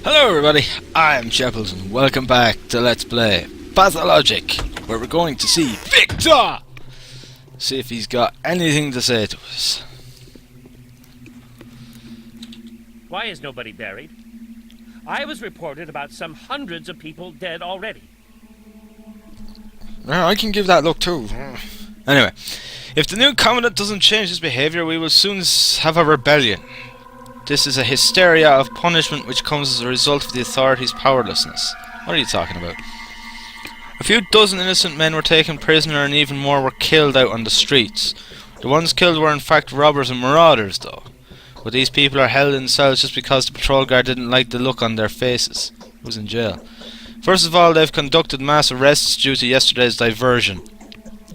Hello everybody, I'm Shepard and welcome back to Let's Play Pathologic, where we're going to see Victor! See if he's got anything to say to us. Why is nobody buried? I was reported about some hundreds of people dead already. I can give that look too. Anyway, if the new Commandant doesn't change his behaviour, we will soon have a rebellion. This is a hysteria of punishment which comes as a result of the authorities' powerlessness. What are you talking about? A few dozen innocent men were taken prisoner and even more were killed out on the streets. The ones killed were in fact robbers and marauders though. But these people are held in cells just because the patrol guard didn't like the look on their faces. Who was in jail? First of all, they've conducted mass arrests due to yesterday's diversion.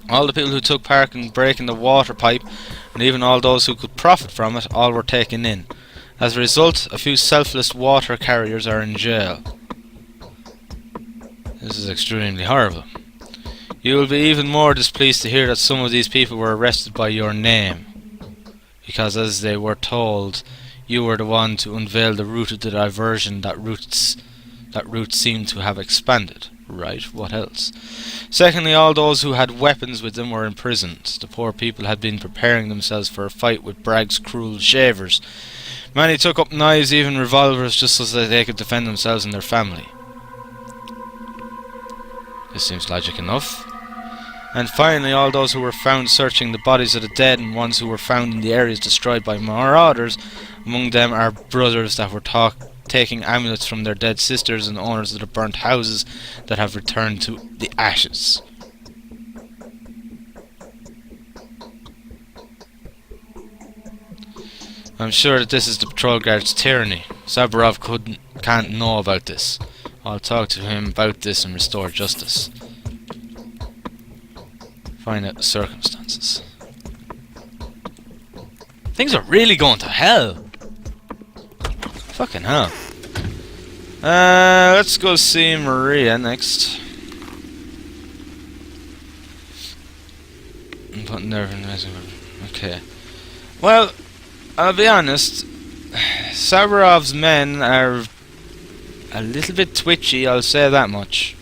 All the people who took part in breaking the water pipe, and even all those who could profit from it, all were taken in. As a result, a few selfless water carriers are in jail. This is extremely horrible. You will be even more displeased to hear that some of these people were arrested by your name. Because as they were told, you were the one to unveil the route of the diversion that route seemed to have expanded. Right, what else? Secondly, all those who had weapons with them were imprisoned. The poor people had been preparing themselves for a fight with Bragg's cruel shavers. Many took up knives, even revolvers, just so that they could defend themselves and their family. This seems logic enough. And finally, all those who were found searching the bodies of the dead and ones who were found in the areas destroyed by marauders. Among them are brothers that were taking amulets from their dead sisters and owners of the burnt houses that have returned to the ashes. I'm sure that this is the patrol guard's tyranny. Saburov can't know about this. I'll talk to him about this and restore justice. Find out the circumstances. Things are really going to hell. Fucking hell. Let's go see Maria next. I'm putting there. Okay. Well, I'll be honest. Saburov's men are a little bit twitchy, I'll say that much.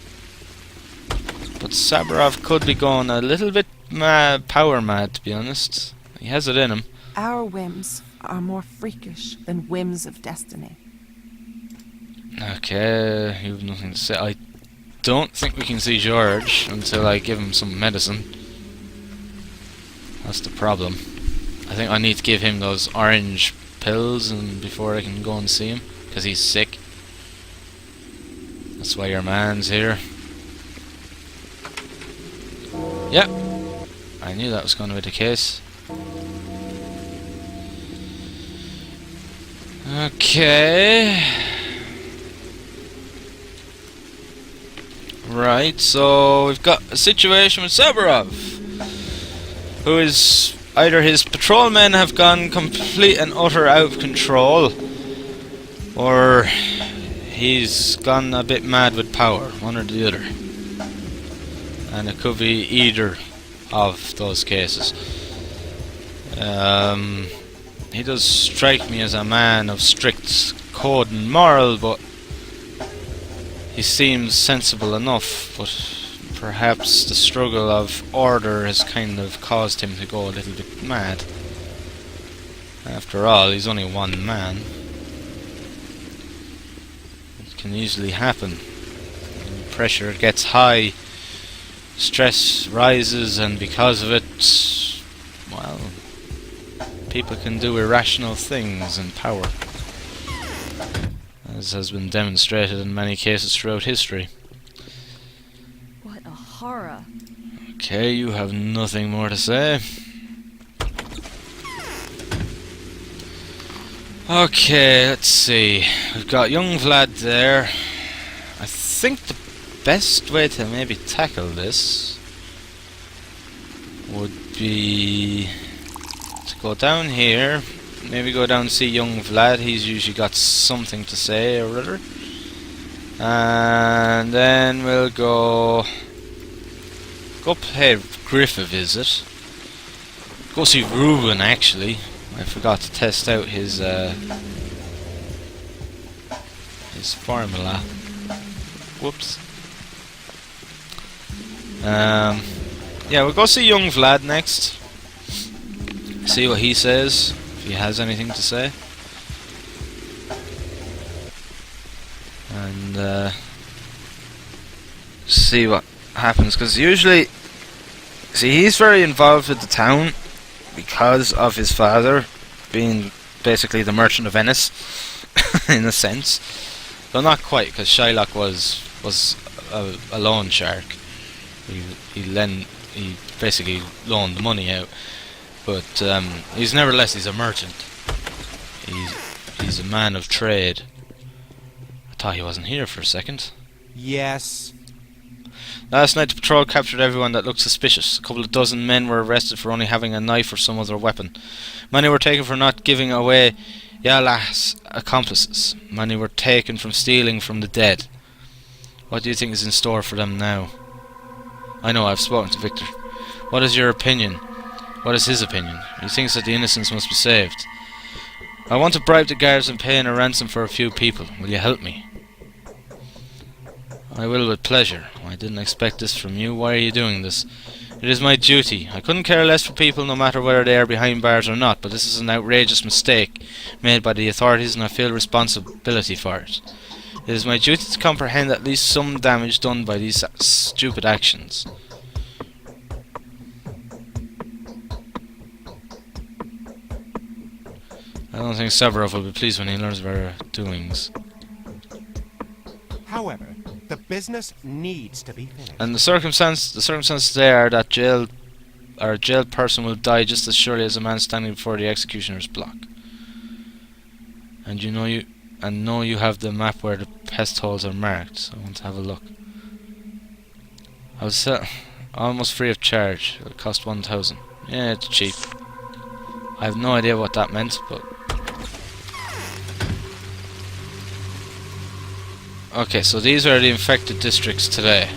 But Saburov could be going a little bit power mad, to be honest. He has it in him. Our whims are more freakish than whims of destiny. Okay, you have nothing to say. I don't think we can see George until I give him some medicine. That's the problem. I think I need to give him those orange pills and before I can go and see him, because he's sick. That's why your man's here. Yep, I knew that was going to be the case. Okay. Right, so we've got a situation with Saburov, who is either his patrolmen have gone complete and utter out of control, or he's gone a bit mad with power, one or the other. And it could be either of those cases. He does strike me as a man of strict code and moral, but he seems sensible enough, but perhaps the struggle of order has kind of caused him to go a little bit mad. After all, he's only one man. It can easily happen. When pressure gets high, stress rises, and because of it, well, people can do irrational things in power, as has been demonstrated in many cases throughout history. What a horror. Okay, you have nothing more to say. Okay, let's see. We've got young Vlad there. I think the best way to maybe tackle this would be to go down here, maybe go down and see young Vlad. He's usually got something to say or other. And then we'll go pay Griff a visit. Go see Ruben, actually. I forgot to test out his He's firing a lot. Whoops. Yeah, we'll go see young Vlad next. See what he says, if he has anything to say. And see what happens, because usually, see, he's very involved with the town because of his father being basically the merchant of Venice, in a sense. But not quite, because Shylock was a loan shark. He basically loaned the money out, but he's nevertheless a merchant. He's a man of trade. I thought he wasn't here for a second. Yes. Last night the patrol captured everyone that looked suspicious. A couple of dozen men were arrested for only having a knife or some other weapon. Many were taken for not giving away Yala's accomplices. Many were taken from stealing from the dead. What do you think is in store for them now? I know, I've spoken to Victor. What is your opinion? What is his opinion? He thinks that the innocents must be saved. I want to bribe the guards and pay in a ransom for a few people. Will you help me? I will with pleasure. I didn't expect this from you. Why are you doing this? It is my duty. I couldn't care less for people no matter whether they are behind bars or not, but this is an outrageous mistake made by the authorities and I feel responsibility for it. It is my duty to comprehend at least some damage done by these stupid actions. I don't think Saburov will be pleased when he learns of our doings. However, the business needs to be finished. And the circumstances there are that a jailed person will die just as surely as a man standing before the executioner's block. And know you have the map where the pest holes are marked, so I want to have a look. I'll sell almost free of charge. It'll cost 1,000. Yeah, it's cheap. I have no idea what that meant, but okay, so these are the infected districts today.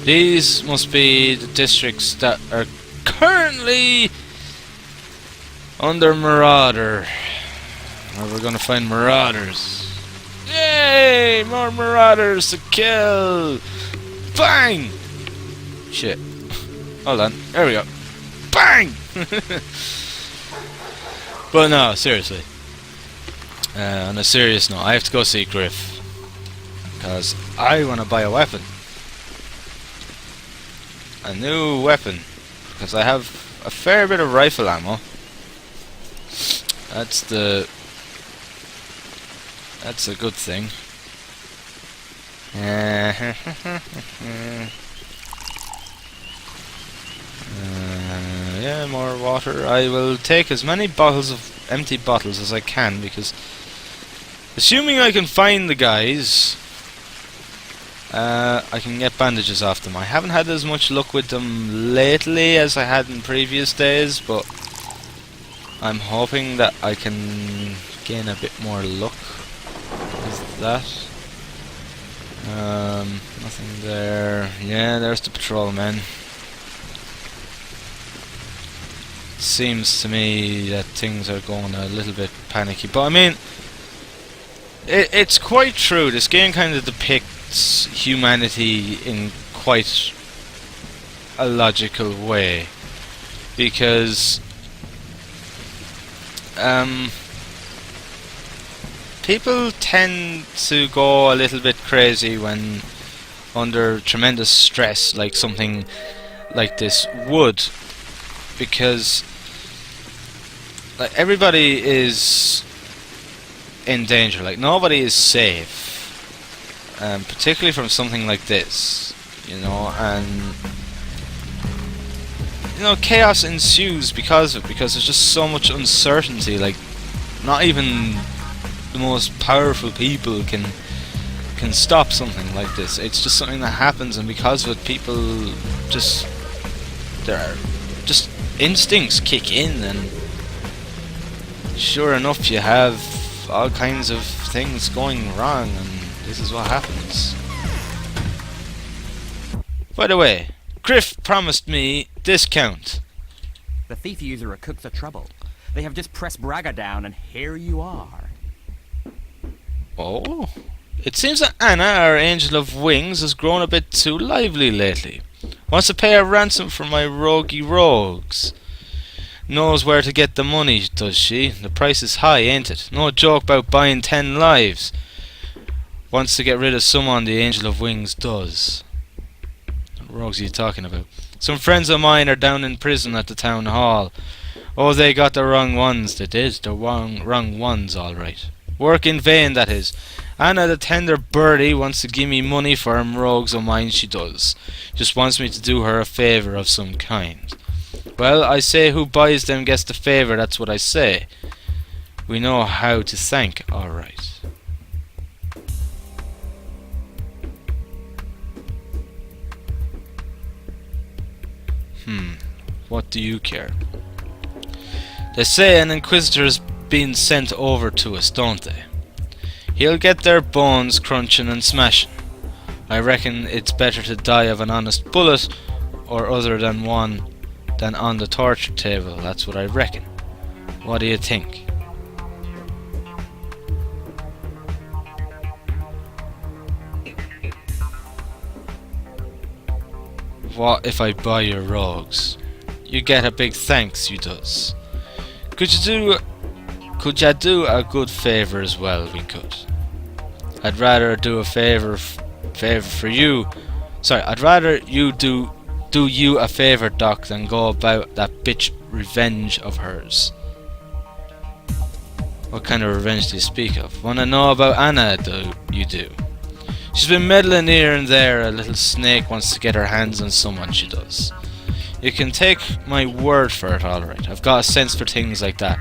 These must be the districts that are currently under Marauder. Or we're gonna find Marauders. Yay! More Marauders to kill! Bang! Shit. Hold on. There we go. Bang! But no, seriously. On a serious note, I have to go see Griff. Because I want to buy a weapon. A new weapon. Because I have a fair bit of rifle ammo. That's a good thing. Yeah, more water. I will take as many empty bottles as I can, because assuming I can find the guys, I can get bandages off them. I haven't had as much luck with them lately as I had in previous days, but I'm hoping that I can gain a bit more luck with that. Nothing there. Yeah, there's the patrolman. Seems to me that things are going a little bit panicky, but I mean, it's quite true. This game kind of depicts humanity in quite a logical way, because people tend to go a little bit crazy when under tremendous stress, like something like this would, because like everybody is in danger. Like nobody is safe, particularly from something like this, you know. And you know, chaos ensues because of it, because there's just so much uncertainty. Like not even the most powerful people can stop something like this. It's just something that happens, and because of it, people just instincts kick in, and sure enough, you have all kinds of things going wrong, and this is what happens. By the way, Griff promised me discount. The thief user are cooks of trouble. They have just pressed Braga down, and here you are. Oh, It seems that Anna, our angel of wings, has grown a bit too lively lately. Wants to pay a ransom for my roguey rogues. Knows where to get the money, does she? The price is high, ain't it? No joke about buying 10 lives. Wants to get rid of someone, the angel of wings does. What rogues are you talking about? Some friends of mine are down in prison at the town hall. Oh, they got the wrong ones, they did. The wrong ones, alright. Work in vain, that is. Anna, the tender birdie, wants to give me money for them rogues of mine, she does. Just wants me to do her a favour of some kind. Well, I say who buys them gets the favour, that's what I say. We know how to thank, alright. What do you care? They say an inquisitor's been sent over to us, don't they? He'll get their bones crunching and smashing. I reckon it's better to die of an honest bullet or other than one than on the torture table, that's what I reckon. What do you think? What if I buy your rogues? You get a big thanks, you does. Could ya do a good favour as well? We could. I'd rather do a favour for you. Sorry, I'd rather you do you a favour, Doc, than go about that bitch revenge of hers. What kind of revenge do you speak of? Wanna know about Anna, you do? She's been meddling here and there. A little snake wants to get her hands on someone, she does. You can take my word for it, alright. I've got a sense for things like that.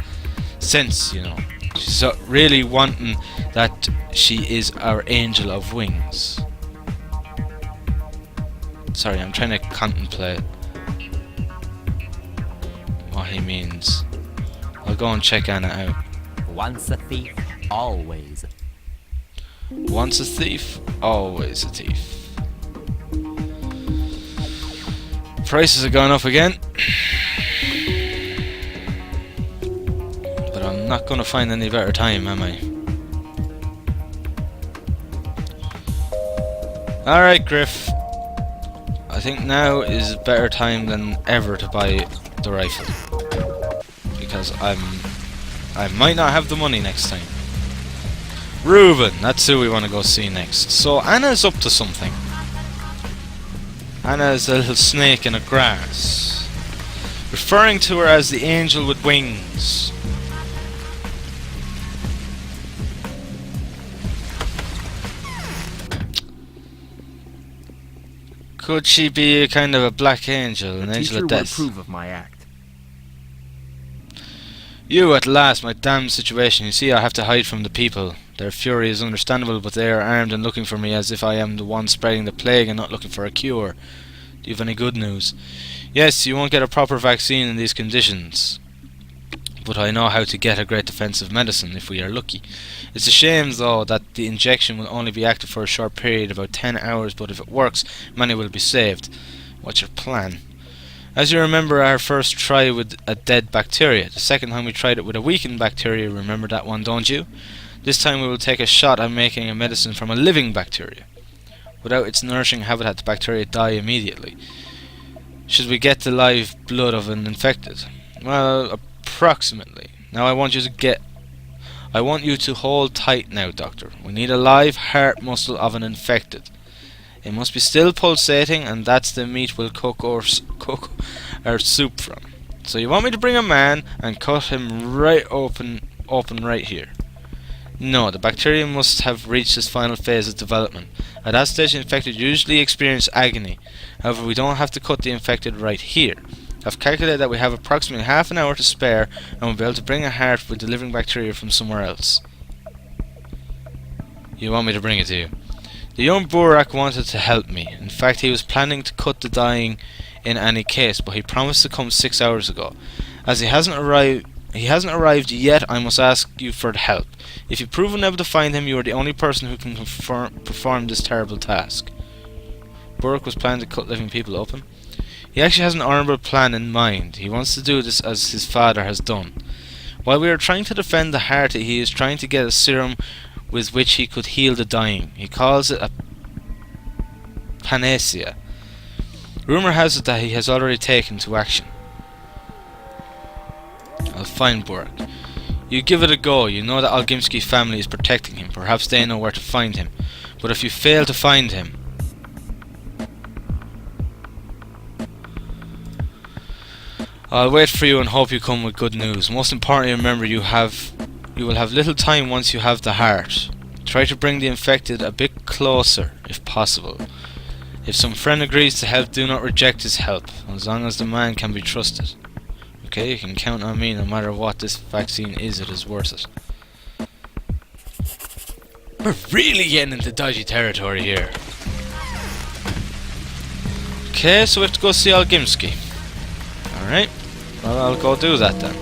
Sense, you know. She's really wanting that she is our angel of wings. Sorry, I'm trying to contemplate what he means. I'll go and check Anna out. Once a thief, always. Once a thief, always a thief. Prices have gone up again. But I'm not gonna find any better time, am I? Alright, Griff. I think now is a better time than ever to buy the rifle. Because I might not have the money next time. Reuben, that's who we want to go see next. So Anna's up to something. Anna's a little snake in the grass. Referring to her as the angel with wings. Could she be a kind of a black angel, an angel of death? Will approve of my act. You at last, my damn situation. You see, I have to hide from the people. Their fury is understandable, but they are armed and looking for me as if I am the one spreading the plague and not looking for a cure. Do you have any good news? Yes, you won't get a proper vaccine in these conditions. But I know how to get a great defensive medicine if we are lucky. It's a shame, though, that the injection will only be active for a short period, about 10 hours, but if it works, many will be saved. What's your plan? As you remember our first try with a dead bacteria. The second time we tried it with a weakened bacteria, remember that one, don't you? This time we will take a shot at making a medicine from a living bacteria. Without its nourishing habitat, the bacteria die immediately. Should we get the live blood of an infected? Well, approximately. Now I want you to hold tight now, Doctor. We need a live heart muscle of an infected. It must be still pulsating, and that's the meat we'll cook our soup from. So you want me to bring a man and cut him right open right here? No, the bacteria must have reached its final phase of development. At that stage, the infected usually experience agony. However, we don't have to cut the infected right here. I've calculated that we have approximately half an hour to spare, and we'll be able to bring a heart with the living bacteria from somewhere else. You want me to bring it to you? The young Burak wanted to help me. In fact, he was planning to cut the dying in any case, but he promised to come 6 hours ago. As he hasn't arrived yet, I must ask you for help. If you prove unable to find him, you are the only person who can perform this terrible task. Burak was planning to cut living people open. He actually has an honourable plan in mind. He wants to do this as his father has done. While we are trying to defend the heart, he is trying to get a serum with which he could heal the dying. He calls it a panacea. Rumour has it that he has already taken to action. I'll find Burak. You give it a go. You know the Algimsky family is protecting him. Perhaps they know where to find him. But if you fail to find him, I'll wait for you and hope you come with good news. Most importantly, remember you will have little time once you have the heart. Try to bring the infected a bit closer, if possible. If some friend agrees to help, do not reject his help, as long as the man can be trusted. Okay, you can count on me no matter what this vaccine is, it is worth it. We're really getting into dodgy territory here. Okay, so we have to go see Algimsky. Alright, well I'll go do that then.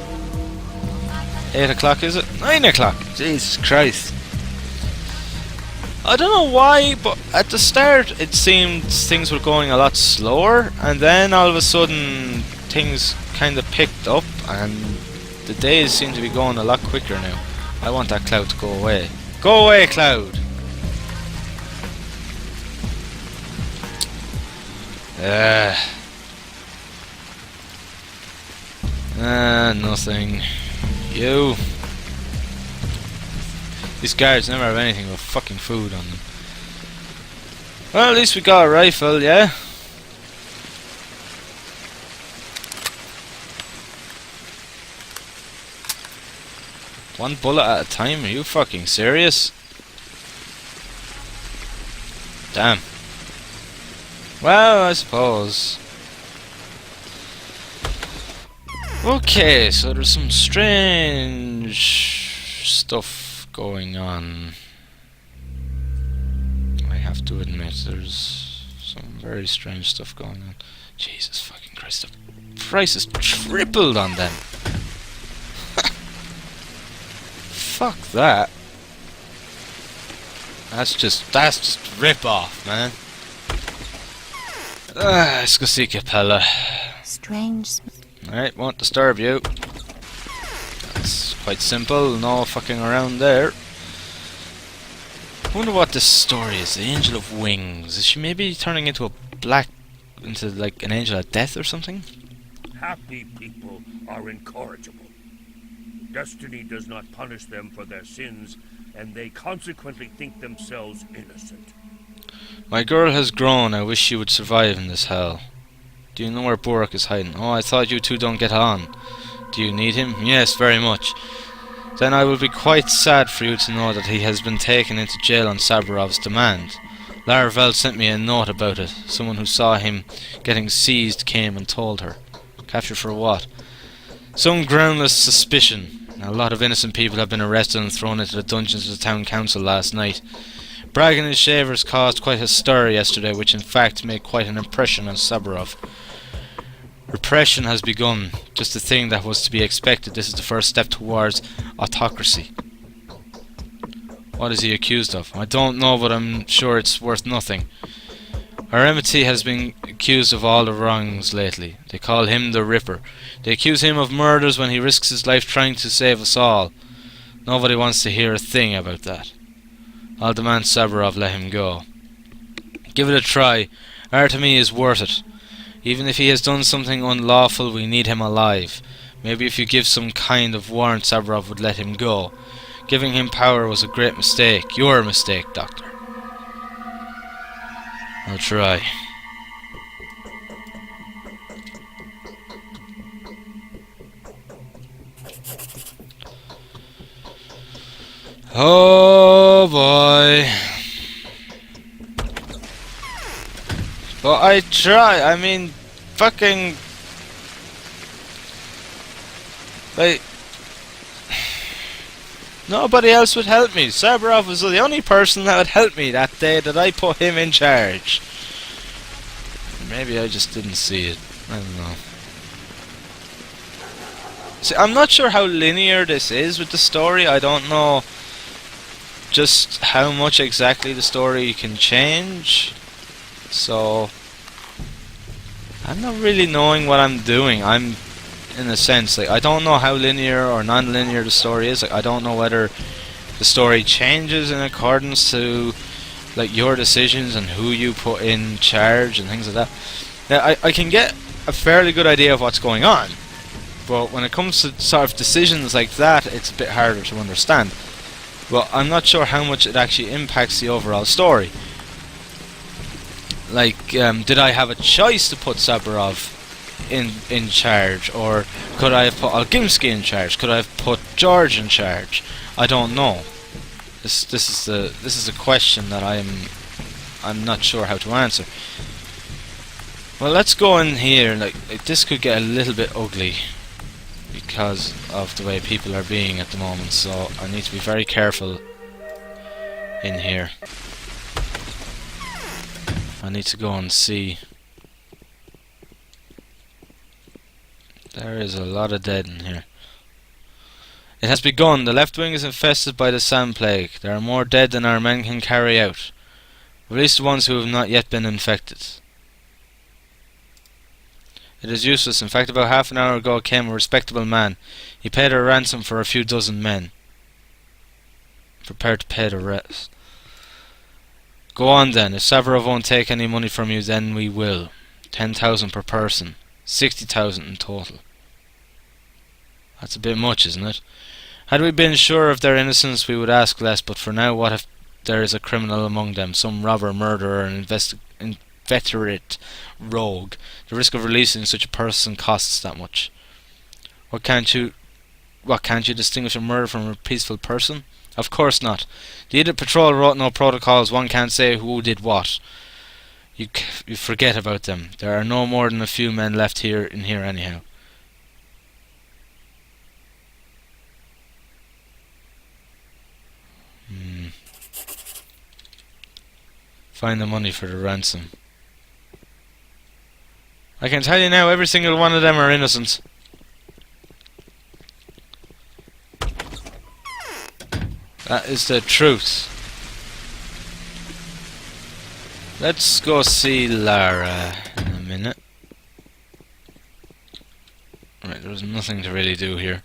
8 o'clock is it? 9 o'clock! Jesus Christ. I don't know why, but at the start it seemed things were going a lot slower, and then all of a sudden things kind of picked up and the days seem to be going a lot quicker now. I want that cloud to go away. Go away, cloud! Nothing. You. These guards never have anything but fucking food on them. Well, at least we got a rifle, yeah? One bullet at a time? Are you fucking serious? Damn. Well, I suppose. Okay, so there's some strange stuff going on. I have to admit, there's some very strange stuff going on. Jesus fucking Christ, the price has tripled on them. Fuck that. That's just rip off, man. Let's go see Capella. Strange. Alright, won't disturb you. That's quite simple, no fucking around there. I wonder what this story is. The Angel of Wings. Is she maybe turning into like an angel of death or something? Happy people are incorrigible. Destiny does not punish them for their sins, and they consequently think themselves innocent. My girl has grown. I wish she would survive in this hell. Do you know where Burak is hiding? Oh, I thought you two don't get on. Do you need him? Yes, very much. Then I will be quite sad for you to know that he has been taken into jail on Saburov's demand. Laravel sent me a note about it. Someone who saw him getting seized came and told her. Captured for what? Some groundless suspicion. A lot of innocent people have been arrested and thrown into the dungeons of the town council last night. Bragg and his shavers caused quite a stir yesterday, which in fact made quite an impression on Saburov. Repression has begun, just the thing that was to be expected. This is the first step towards autocracy. What is he accused of? I don't know, but I'm sure it's worth nothing. Our enmity has been accused of all the wrongs lately. They call him the Ripper. They accuse him of murders when he risks his life trying to save us all. Nobody wants to hear a thing about that. I'll demand Saburov let him go. Give it a try. Artemy is worth it. Even if he has done something unlawful, we need him alive. Maybe if you give some kind of warrant, Saburov would let him go. Giving him power was a great mistake. Your mistake, Doctor. I'll try. Oh boy. But I try, I mean, fucking... Like... Nobody else would help me. Saburov was the only person that would help me that day that I put him in charge. Maybe I just didn't see it. I don't know. See, I'm not sure how linear this is with the story. I don't know just how much exactly the story can change. So I'm not really knowing what I'm doing. I'm, in a sense, like, I don't know how linear or non-linear the story is. Like, I don't know whether the story changes in accordance to like your decisions and who you put in charge and things like that. Now, I can get a fairly good idea of what's going on, but when it comes to sort of decisions like that, it's a bit harder to understand. Well, I'm not sure how much it actually impacts the overall story. Like, did I have a choice to put Saburov in charge, or could I have put Algimsky in charge? Could I have put George in charge? I don't know. This is a question that I'm not sure how to answer. Well, let's go in here. Like this could get a little bit ugly because of the way people are being at the moment, so I need to be very careful in here. I need to go and see. There is a lot of dead in here. It has begun. The left wing is infested by the sand plague. There are more dead than our men can carry out. Release the ones who have not yet been infected. It is useless. In fact, about half an hour ago came a respectable man. He paid a ransom for a few dozen men. Prepared to pay the rest. Go on then. If Saburov won't take any money from you, then we will. 10,000 per person. 60,000 in total. That's a bit much, isn't it? Had we been sure of their innocence, we would ask less, but for now, what if there is a criminal among them, some robber, murderer, an inveterate rogue? The risk of releasing such a person costs that much. What, can't you distinguish a murder from a peaceful person? Of course not. The idiot patrol wrote no protocols. One can't say who did what. You forget about them. There are no more than a few men left in here anyhow. Find the money for the ransom. I can tell you now, every single one of them are innocent. That is the truth. Let's go see Lara in a minute. Right, there's nothing to really do here.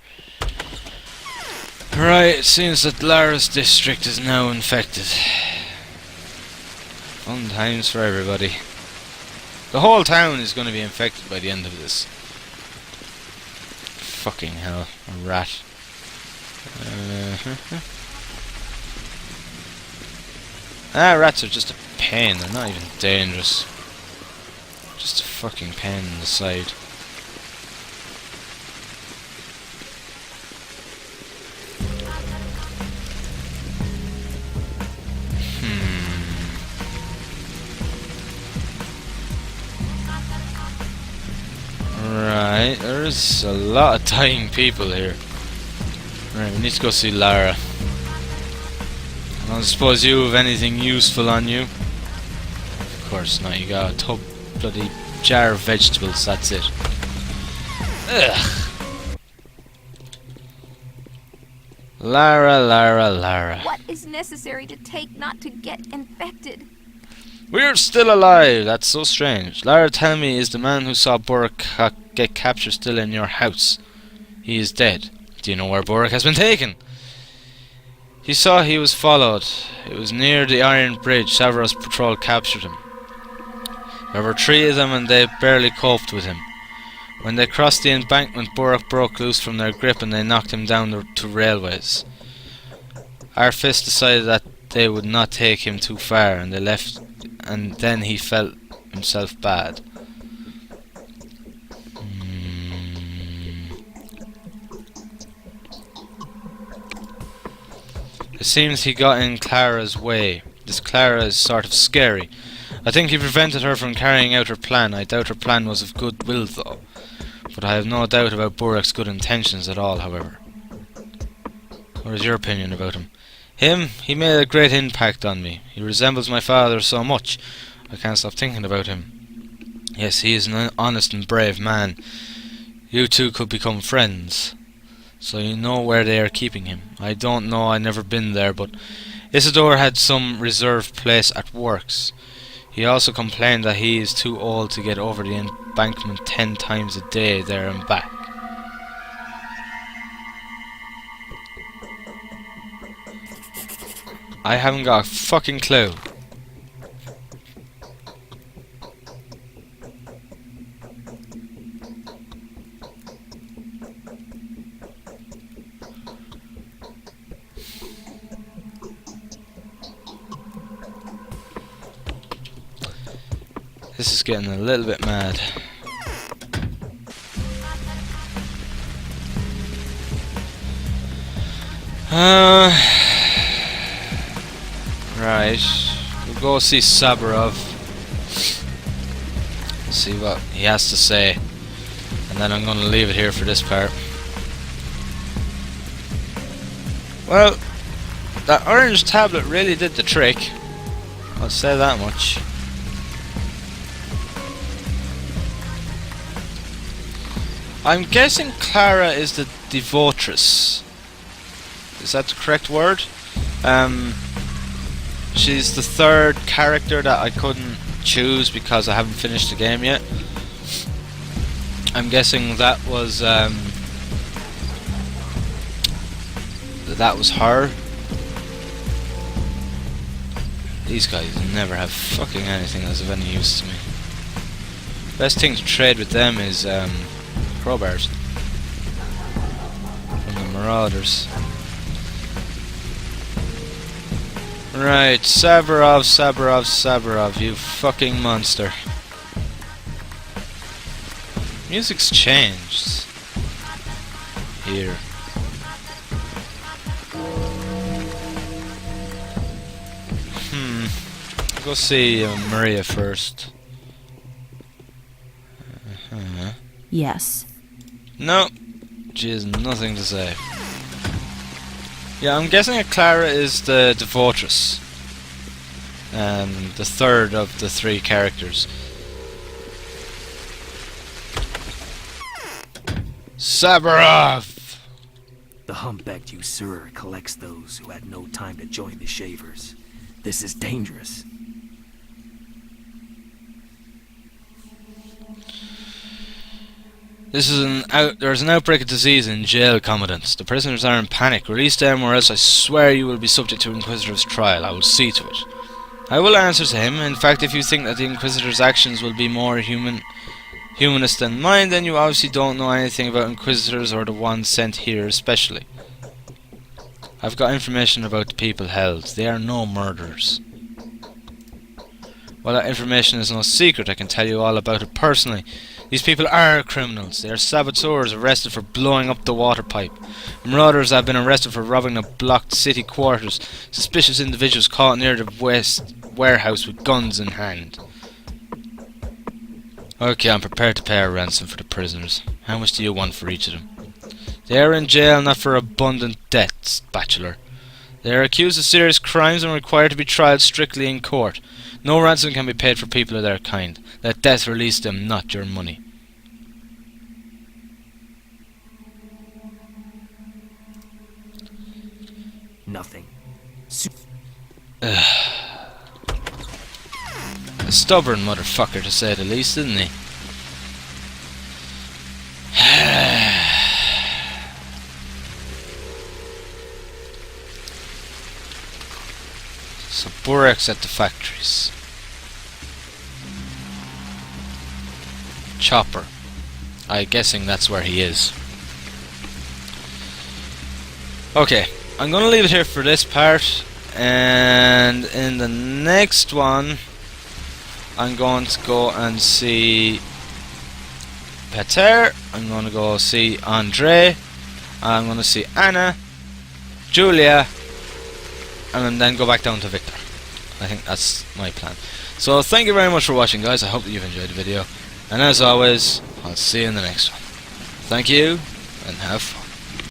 Right, it seems that Lara's district is now infected. Fun times for everybody. The whole town is going to be infected by the end of this. Fucking hell, a rat. Rats are just a pain, they're not even dangerous. Just a fucking pain in the side. Right, there's a lot of dying people here. Right, we need to go see Lara. I don't suppose you have anything useful on you? Of course not, you got a bloody jar of vegetables, that's it. Ugh. Lara. What is necessary to take not to get infected? We're still alive, that's so strange. Lara, tell me, is the man who saw Burak get captured still in your house? He is dead. Do you know where Burak has been taken? He saw he was followed. It was near the Iron Bridge. Saburov's patrol captured him. There were 3 of them and they barely coped with him. When they crossed the embankment, Burak broke loose from their grip and they knocked him down the 2 railways. Our fist decided that they would not take him too far and they left, and then he felt himself bad. It seems he got in Clara's way. This Clara is sort of scary. I think he prevented her from carrying out her plan. I doubt her plan was of good will though. But I have no doubt about Burak's good intentions at all, however. What is your opinion about him? He made a great impact on me. He resembles my father so much. I can't stop thinking about him. Yes, he is an honest and brave man. You two could become friends. So you know where they are keeping him. I don't know, I've never been there, but Isidore had some reserved place at Works. He also complained that he is too old to get over the embankment 10 times a day there and back. I haven't got a fucking clue. This is getting a little bit mad. Right. We'll go see Saburov. See what he has to say. And then I'm going to leave it here for this part. Well, that orange tablet really did the trick. I'll say that much. I'm guessing Clara is the devotress. Is that the correct word? She's the third character that I couldn't choose because I haven't finished the game yet. I'm guessing that was her. These guys never have fucking anything that's of any use to me. Best thing to trade with them is crowbars from the Marauders. Right, Saburov, you fucking monster. Music's changed here. Go see Maria first. Yes. No, she has nothing to say. Yeah, I'm guessing that Clara is the devotress. The third of the three characters. Saburov! The humpbacked usurer collects those who had no time to join the Shavers. This is dangerous. There's an outbreak of disease in jail, Commandant. The prisoners are in panic. Release them or else I swear you will be subject to Inquisitor's trial. I will see to it. I will answer to him. In fact, if you think that the Inquisitor's actions will be more humanist than mine, then you obviously don't know anything about Inquisitors or the ones sent here especially. I've got information about the people held. They are no murderers. While that information is no secret, I can tell you all about it personally. These people are criminals. They are saboteurs arrested for blowing up the water pipe. Marauders have been arrested for robbing the blocked city quarters. Suspicious individuals caught near the west warehouse with guns in hand. Okay, I'm prepared to pay a ransom for the prisoners. How much do you want for each of them? They are in jail not for abundant debts, Bachelor. They are accused of serious crimes and required to be tried strictly in court. No ransom can be paid for people of their kind. Let death release them, not your money. Nothing. A stubborn motherfucker, to say the least, isn't he? Saburov at the factories. Chopper. I'm guessing that's where he is. Okay, I'm gonna leave it here for this part, and in the next one I'm going to go and see Peter, I'm going to go see Andre, I'm going to see Anna, Julia, and then go back down to Victor. I think that's my plan. So thank you very much for watching, guys. I hope that you've enjoyed the video, and as always, I'll see you in the next one. Thank you, and have fun.